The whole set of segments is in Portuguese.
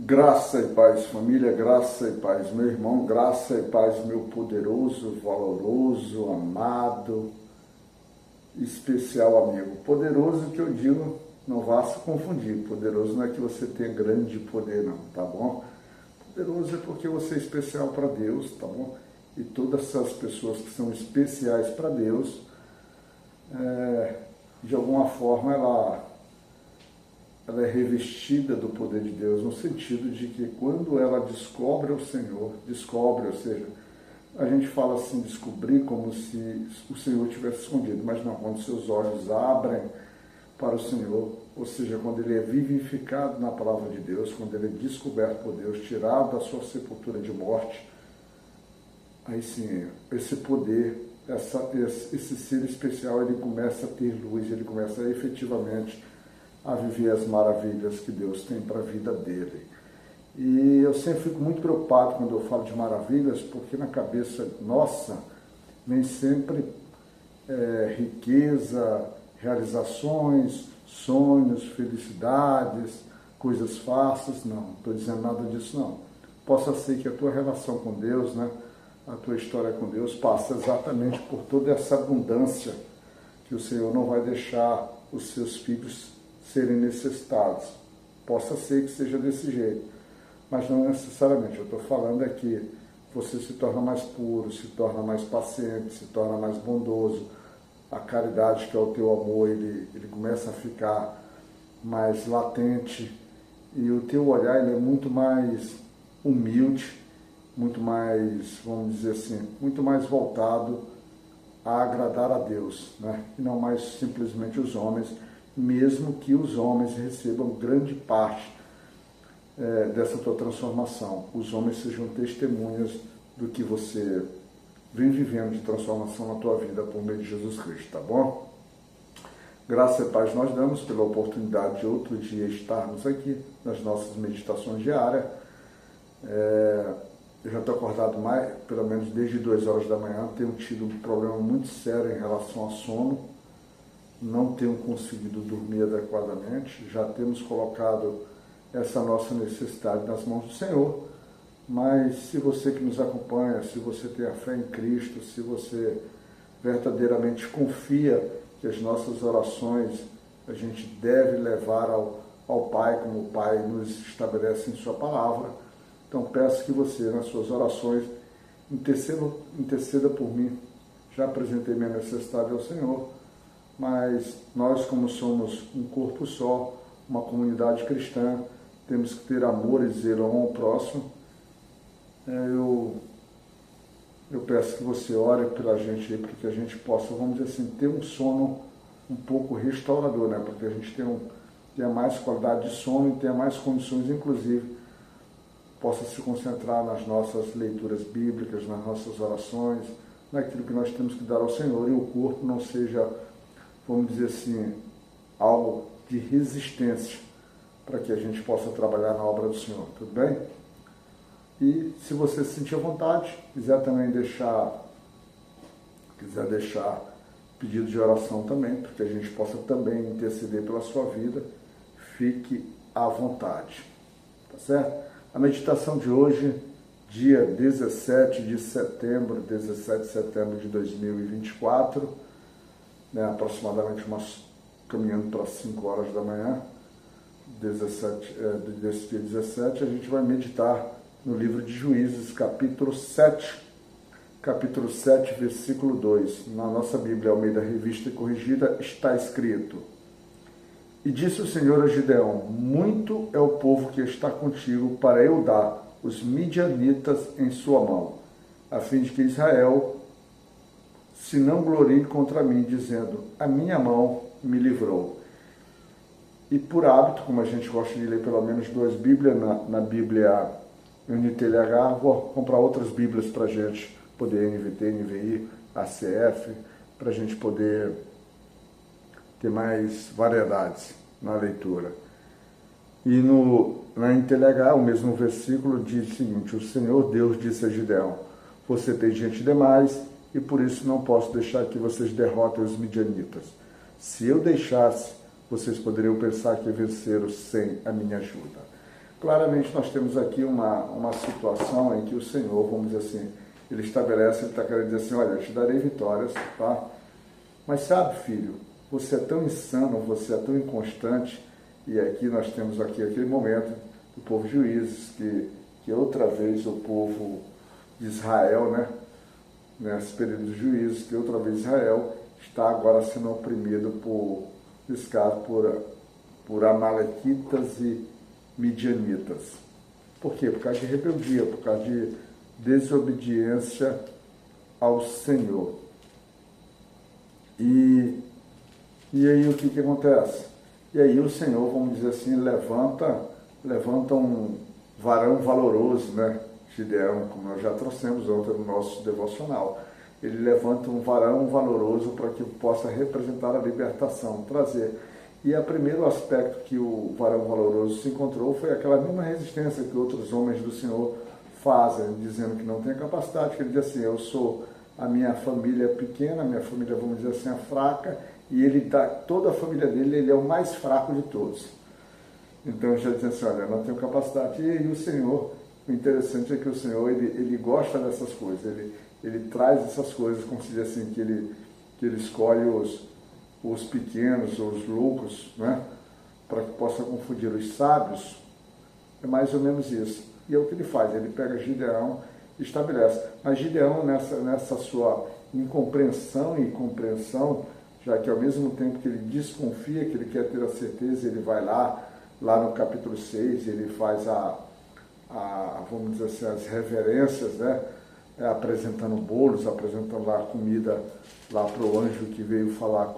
Graça e paz, família, graça e paz, meu irmão, graça e paz, meu poderoso, valoroso, amado, especial amigo. Poderoso que eu digo, não vá se confundir, poderoso não é que você tenha grande poder não, tá bom? Poderoso é porque você é especial para Deus, tá bom? E todas essas pessoas que são especiais para Deus, de alguma forma ela é revestida do poder de Deus, no sentido de que quando ela descobre o Senhor, ou seja, a gente fala assim, descobrir como se o Senhor tivesse escondido, mas não, quando seus olhos abrem para o Senhor, ou seja, quando ele é vivificado na palavra de Deus, quando ele é descoberto por Deus, tirado da sua sepultura de morte, aí sim, esse poder, esse ser especial, ele começa a ter luz, ele começa efetivamente a viver as maravilhas que Deus tem para a vida dele. E eu sempre fico muito preocupado quando eu falo de maravilhas, porque na cabeça nossa, nem sempre riqueza, realizações, sonhos, felicidades, coisas fáceis, não estou dizendo nada disso não. Possa ser que a tua relação com Deus, né, a tua história com Deus passe exatamente por toda essa abundância que o Senhor não vai deixar os seus filhos serem necessitados. Possa ser que seja desse jeito, mas não necessariamente. Eu estou falando é que você se torna mais puro, se torna mais paciente, se torna mais bondoso. A caridade, que é o teu amor, ele começa a ficar mais latente, e o teu olhar ele é muito mais humilde, muito mais, vamos dizer assim, muito mais voltado a agradar a Deus, né? E não mais simplesmente os homens, mesmo que os homens recebam grande parte dessa tua transformação. Os homens sejam testemunhas do que você vem vivendo de transformação na tua vida por meio de Jesus Cristo, tá bom? Graça e paz nós damos pela oportunidade de outro dia estarmos aqui nas nossas meditações diárias. Eu já estou acordado pelo menos desde 2 horas da manhã, tenho tido um problema muito sério em relação ao sono, não tenho conseguido dormir adequadamente, já temos colocado essa nossa necessidade nas mãos do Senhor, mas se você que nos acompanha, se você tem a fé em Cristo, se você verdadeiramente confia que as nossas orações a gente deve levar ao Pai, como o Pai nos estabelece em sua palavra, então peço que você, nas suas orações, interceda por mim. Já apresentei minha necessidade ao Senhor, mas nós, como somos um corpo só, uma comunidade cristã, temos que ter amor e zelo ao próximo. Eu peço que você ore pela gente aí, para que a gente possa, vamos dizer assim, ter um sono um pouco restaurador, né? Porque a gente tenha mais qualidade de sono e tenha mais condições, inclusive, possa se concentrar nas nossas leituras bíblicas, nas nossas orações, naquilo que nós temos que dar ao Senhor, e o corpo não seja, vamos dizer assim, algo de resistência para que a gente possa trabalhar na obra do Senhor, tudo bem? E se você se sentir à vontade, quiser deixar pedido de oração também, para que a gente possa também interceder pela sua vida, fique à vontade, tá certo? A meditação de hoje, dia 17 de setembro de 2024, né, aproximadamente caminhando para 5 horas da manhã, desse dia 17, a gente vai meditar no livro de Juízes, capítulo 7, versículo 2. Na nossa Bíblia Almeida Revista e Corrigida está escrito: E disse o Senhor a Gideão: Muito é o povo que está contigo para eu dar os midianitas em sua mão, a fim de que Israel se não glorie contra mim, dizendo: A minha mão me livrou. E por hábito, como a gente gosta de ler pelo menos 2 Bíblias, na Bíblia NTLH, vou comprar outras Bíblias para a gente poder, NVT, NVI, ACF, para a gente poder ter mais variedades na leitura. E na NTLH, o mesmo versículo diz o seguinte: O Senhor Deus disse a Gideão: Você tem gente demais, e por isso não posso deixar que vocês derrotem os midianitas. Se eu deixasse, vocês poderiam pensar que venceram sem a minha ajuda. Claramente nós temos aqui uma situação em que o Senhor, vamos dizer assim, ele estabelece, ele está querendo dizer assim, olha, eu te darei vitórias, tá? Mas sabe, filho, você é tão insano, você é tão inconstante, e aqui nós temos aqui aquele momento do povo juízes, que outra vez o povo de Israel, né, nesse período de juízes, que outra vez Israel está agora sendo oprimido nesse caso, por amalequitas e midianitas. Por quê? Por causa de rebeldia, por causa de desobediência ao Senhor. E aí o que acontece? E aí o Senhor, vamos dizer assim, levanta um varão valoroso, né? Gideão, como nós já trouxemos ontem no nosso devocional. Ele levanta um varão valoroso para que possa representar a libertação, trazer. E o primeiro aspecto que o varão valoroso se encontrou foi aquela mesma resistência que outros homens do Senhor fazem, dizendo que não tem capacidade, que ele diz assim, a minha família é pequena, a minha família, vamos dizer assim, é fraca, e toda a família dele, ele é o mais fraco de todos. Então já diz assim, olha, eu não tenho capacidade. E o Senhor, o interessante é que o Senhor, ele gosta dessas coisas, ele traz essas coisas, como se diz assim, que ele escolhe os pequenos, os loucos, né, para que possa confundir os sábios. É mais ou menos isso. E é o que ele faz, ele pega Gideão e estabelece. Mas Gideão, nessa sua incompreensão e compreensão, já que ao mesmo tempo que ele desconfia, que ele quer ter a certeza, ele vai lá no capítulo 6, ele faz vamos dizer assim, as reverências, né? Apresentando bolos, apresentando lá a comida lá para o anjo que veio falar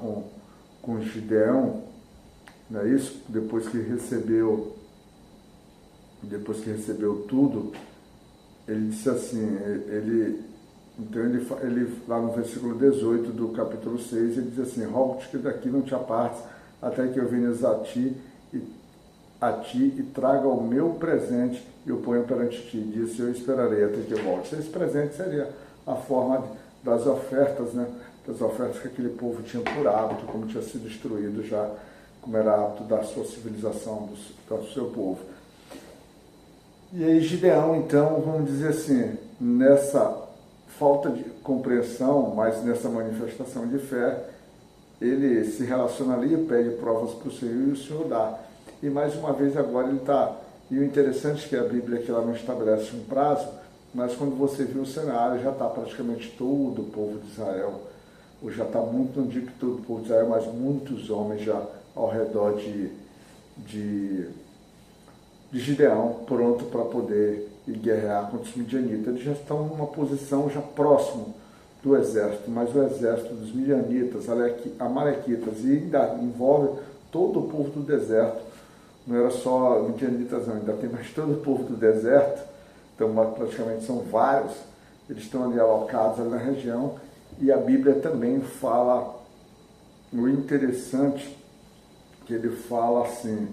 com Gideão, não é isso? Depois que recebeu tudo, ele disse assim, então ele lá no versículo 18 do capítulo 6, ele diz assim, rogo-te que daqui não te apartes, até que eu venhas a ti e traga o meu presente e o ponha perante ti. Disse, eu esperarei até que eu volte. Esse presente seria a forma das ofertas, né? Das ofertas que aquele povo tinha por hábito, como tinha sido destruído já, como era hábito da sua civilização, do seu povo. E aí Gideão, então, vamos dizer assim, nessa falta de compreensão, mas nessa manifestação de fé, ele se relaciona ali, pede provas para o Senhor e o Senhor dá. E mais uma vez agora ele está... E o interessante é que a Bíblia aqui ela não estabelece um prazo, mas quando você vê o cenário, já está praticamente todo o povo de Israel, ou já está muito, não digo que todo o povo de Israel, mas muitos homens já ao redor de Gideão, pronto para poder ir guerrear contra os midianitas. Eles já estão numa posição já próximo do exército, mas o exército dos midianitas, amalequitas, e ainda envolve todo o povo do deserto. Não era só midianitas, não, ainda tem mais todo o povo do deserto, então praticamente são vários, eles estão ali alocados ali na região, e a Bíblia também fala, o interessante, que ele fala assim,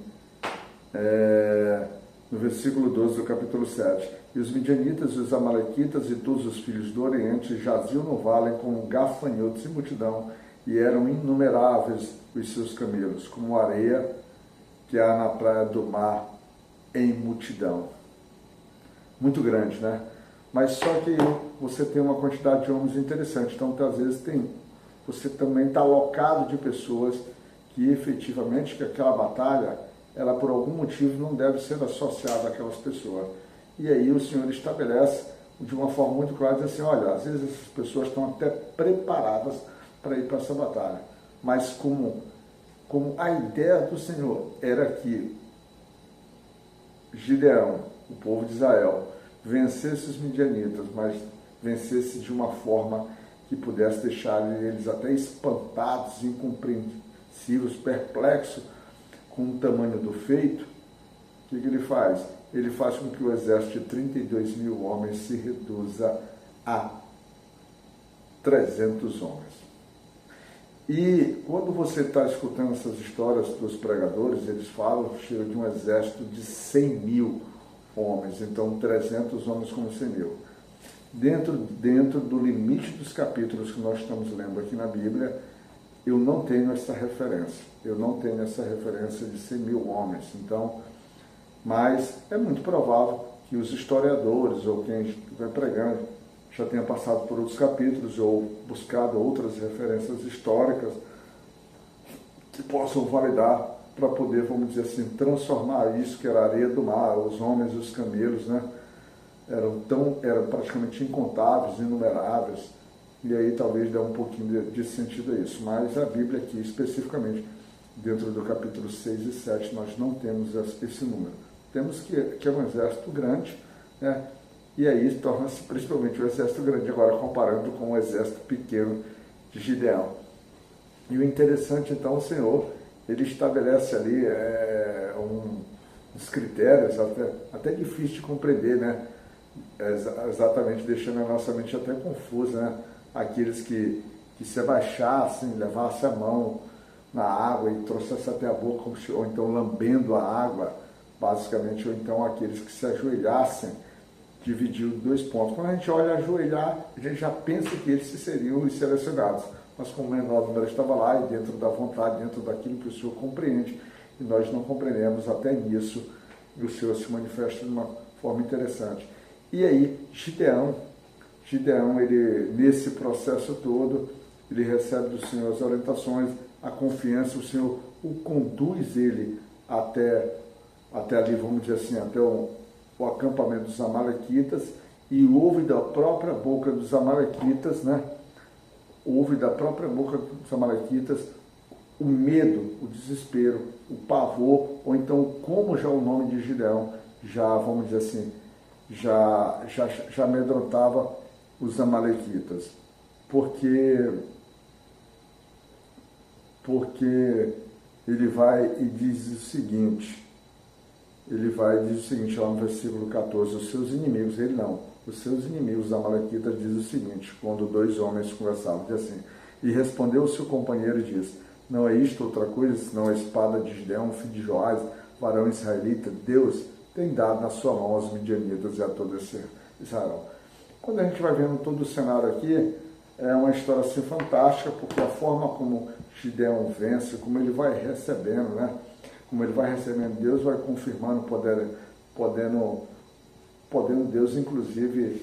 no versículo 12 do capítulo 7, e os midianitas e os amalequitas e todos os filhos do Oriente jaziam no vale como gafanhotos em multidão, e eram inumeráveis os seus camelos, como areia que há na praia do mar em multidão. Muito grande, né? Mas só que você tem uma quantidade de homens interessante, então às vezes você também está alocado de pessoas que efetivamente, que aquela batalha, ela por algum motivo não deve ser associada àquelas pessoas. E aí o Senhor estabelece de uma forma muito clara, diz assim, olha, às vezes essas pessoas estão até preparadas para ir para essa batalha, mas como a ideia do Senhor era que Gideão, o povo de Israel, vencesse os midianitas, mas vencesse de uma forma que pudesse deixar eles até espantados, incompreensíveis, perplexos com o tamanho do feito. O que ele faz? Ele faz com que o exército de 32 mil homens se reduza a 300 homens. E quando você está escutando essas histórias dos pregadores, eles falam de um exército de 100 mil homens, então 300 homens como 100 mil. Dentro do limite dos capítulos que nós estamos lendo aqui na Bíblia, eu não tenho essa referência. Eu não tenho essa referência de 100 mil homens. Então, Mas é muito provável que os historiadores ou quem estiver pregando já tenha passado por outros capítulos ou buscado outras referências históricas que possam validar para poder, vamos dizer assim, transformar isso que era a areia do mar, os homens e os camelos, né? Eram praticamente incontáveis, inumeráveis, e aí talvez dê um pouquinho de sentido a isso. Mas a Bíblia aqui, especificamente, dentro do capítulo 6 e 7, nós não temos esse número. Temos que é um exército grande, né? E aí torna-se principalmente um exército grande, agora comparando com um exército pequeno de Gideão. E o interessante, então, o Senhor, ele estabelece ali uns critérios até difícil de compreender, né? Exatamente, deixando a nossa mente até confusa, né? Aqueles que se abaixassem, levassem a mão na água e trouxessem até a boca, ou então lambendo a água, basicamente, ou então aqueles que se ajoelhassem, dividiu em 2 pontos. Quando a gente olha ajoelhar, a gente já pensa que eles seriam os selecionados, mas como o menor número estava lá e dentro da vontade, dentro daquilo que o Senhor compreende, e nós não compreendemos até nisso, e o Senhor se manifesta de uma forma interessante. E aí, Gideão, ele, nesse processo todo, ele recebe do Senhor as orientações, a confiança, o Senhor o conduz ele até ali, vamos dizer assim, até o acampamento dos amalequitas, e ouve da própria boca dos amalequitas, né? Ouve da própria boca dos amalequitas o medo, o desespero, o pavor, ou então como já o nome de Gideão, já, vamos dizer assim, já amedrontava os amalequitas, porque ele vai e diz o seguinte, lá no versículo 14, os seus inimigos, os seus inimigos amalequitas, diz o seguinte, quando 2 homens conversavam, diz assim, e respondeu o seu companheiro e disse, não é isto outra coisa, senão a espada de Gideão, filho de Joás, varão israelita, Deus tem dado na sua mão aos midianitas e a todo esse Israel. Quando a gente vai vendo todo o cenário aqui, é uma história assim fantástica, porque a forma como Gideão vence, como ele vai recebendo, né? Como ele vai recebendo, Deus vai confirmando, podendo Deus, inclusive,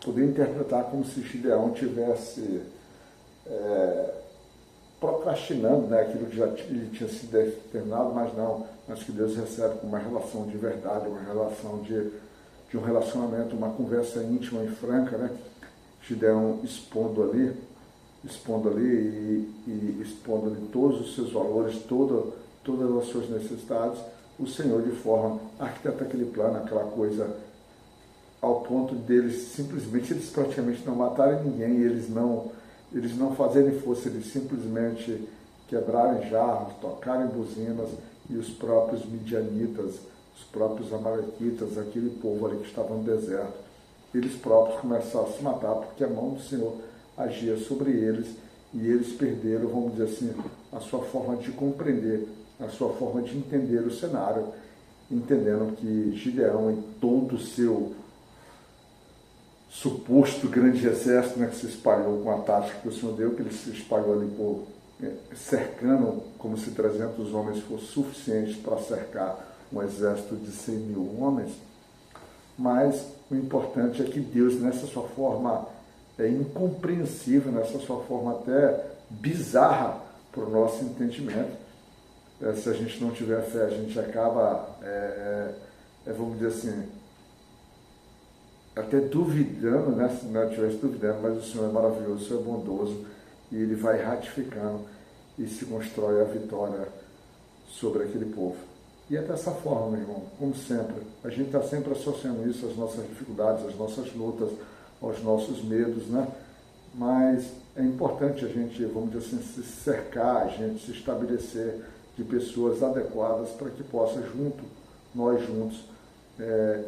poder interpretar como se Gideão tivesse procrastinando, né, aquilo que já tinha sido determinado, mas que Deus recebe com uma relação de verdade, uma relação de um relacionamento, uma conversa íntima e franca, né? Gideão expondo ali todos os seus valores, todas as suas necessidades, o Senhor de forma arquiteta aquele plano, aquela coisa, ao ponto deles eles praticamente não matarem ninguém, eles não fazerem força, eles simplesmente quebrarem jarros, tocarem buzinas, e os próprios midianitas, os próprios amalequitas, aquele povo ali que estava no deserto, eles próprios começaram a se matar, porque a mão do Senhor agia sobre eles, e eles perderam, vamos dizer assim, a sua forma de compreender, a sua forma de entender o cenário, entendendo que Gideão, em todo o seu suposto grande exército, né, que se espalhou com a tática que o Senhor deu, que ele se espalhou ali cercando, como se 300 homens fosse suficiente para cercar um exército de 100.000 homens, mas o importante é que Deus, nessa sua forma incompreensível, nessa sua forma até bizarra para o nosso entendimento, se a gente não tiver fé, a gente acaba, vamos dizer assim, até duvidando, né? Se não estivesse duvidando, mas o Senhor é maravilhoso, o Senhor é bondoso, e Ele vai ratificando e se constrói a vitória sobre aquele povo. E é dessa forma, meu irmão, como sempre, a gente está sempre associando isso às nossas dificuldades, às nossas lutas, aos nossos medos, né? Mas é importante a gente, vamos dizer assim, se cercar, a gente se estabelecer de pessoas adequadas para que possa nós juntos,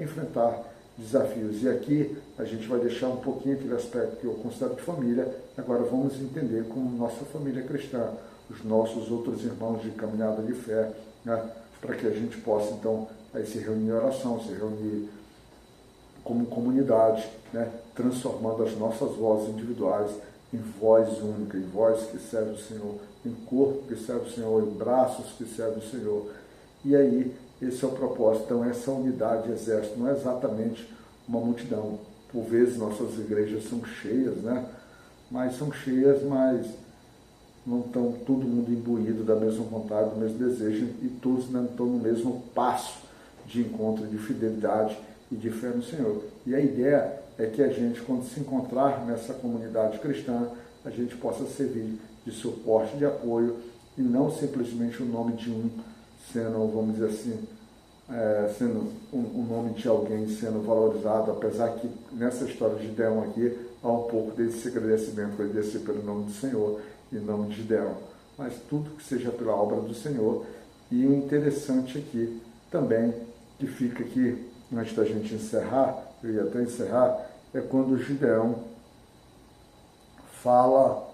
enfrentar desafios. E aqui a gente vai deixar um pouquinho aquele aspecto que eu considero de família, agora vamos entender como nossa família cristã, os nossos outros irmãos de caminhada de fé, né? Para que a gente possa então aí se reunir em oração, se reunir como comunidade, né? Transformando as nossas vozes individuais em voz única, em voz que serve o Senhor, em corpo que serve o Senhor, em braços que serve o Senhor. E aí Esse é o propósito. Então, essa unidade de exército não é exatamente uma multidão. Por vezes, nossas igrejas são cheias, né? Mas são cheias, mas não estão todo mundo imbuído da mesma vontade, do mesmo desejo, e todos não estão no mesmo passo de encontro, de fidelidade e de fé no Senhor. E a ideia é que a gente, quando se encontrar nessa comunidade cristã, a gente possa servir de suporte, de apoio, e não simplesmente o nome de um sendo, vamos dizer assim, sendo o nome de alguém sendo valorizado, apesar que nessa história de Gideão aqui há um pouco desse agradecimento que ele descer pelo nome do Senhor e nome de Gideão, mas tudo que seja pela obra do Senhor. E o interessante aqui também, que fica aqui, antes da gente encerrar, eu ia até encerrar, é quando Gideão fala,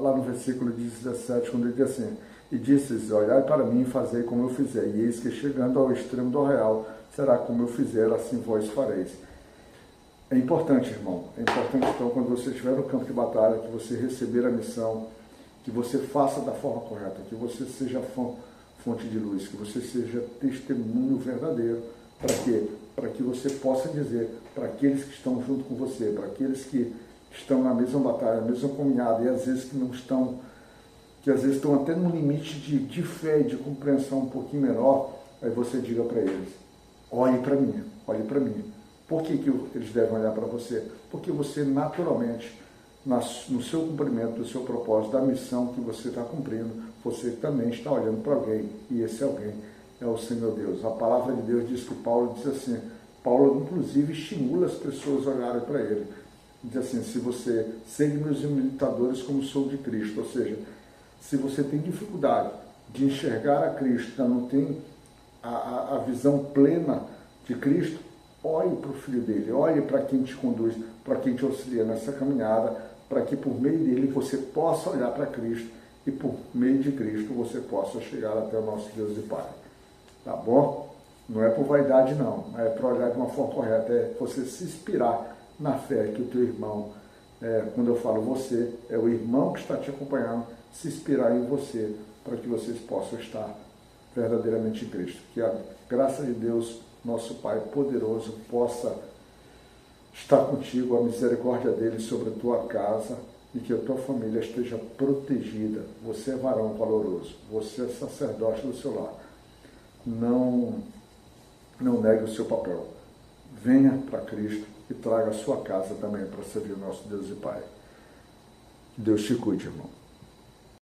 lá no versículo 17, quando ele diz assim: e disse-lhes: olhai para mim e fazei como eu fizer, e eis que chegando ao extremo do arraial, será como eu fizer, assim vós fareis. É importante, irmão, é importante então, quando você estiver no campo de batalha, que você receber a missão, que você faça da forma correta, que você seja fonte de luz, que você seja testemunho verdadeiro. Para quê? Para que você possa dizer para aqueles que estão junto com você, para aqueles que estão na mesma batalha, na mesma caminhada, e às vezes que não estão, que às vezes estão até num limite de fé e de compreensão um pouquinho menor, aí você diga para eles: olhe para mim, olhe para mim. Por que eles devem olhar para você? Porque você naturalmente, no seu cumprimento do seu propósito, da missão que você está cumprindo, você também está olhando para alguém, e esse alguém é o Senhor Deus. A palavra de Deus diz que Paulo diz assim, Paulo inclusive estimula as pessoas a olharem para ele. Diz assim: se você segue meus imitadores como sou de Cristo, ou seja, se você tem dificuldade de enxergar a Cristo, não tem a visão plena de Cristo, olhe para o Filho dele, olhe para quem te conduz, para quem te auxilia nessa caminhada, para que por meio dele você possa olhar para Cristo e por meio de Cristo você possa chegar até o nosso Deus e Pai. Tá bom? Não é por vaidade não, é para olhar de uma forma correta, é você se inspirar na fé que o teu irmão, quando eu falo você, é o irmão que está te acompanhando, se inspirar em você, para que vocês possam estar verdadeiramente em Cristo. Que a graça de Deus, nosso Pai poderoso, possa estar contigo, a misericórdia dele sobre a tua casa, e que a tua família esteja protegida. Você é varão valoroso, você é sacerdote do seu lar. Não negue o seu papel. Venha para Cristo e traga a sua casa também para servir o nosso Deus e Pai. Que Deus te cuide, irmão.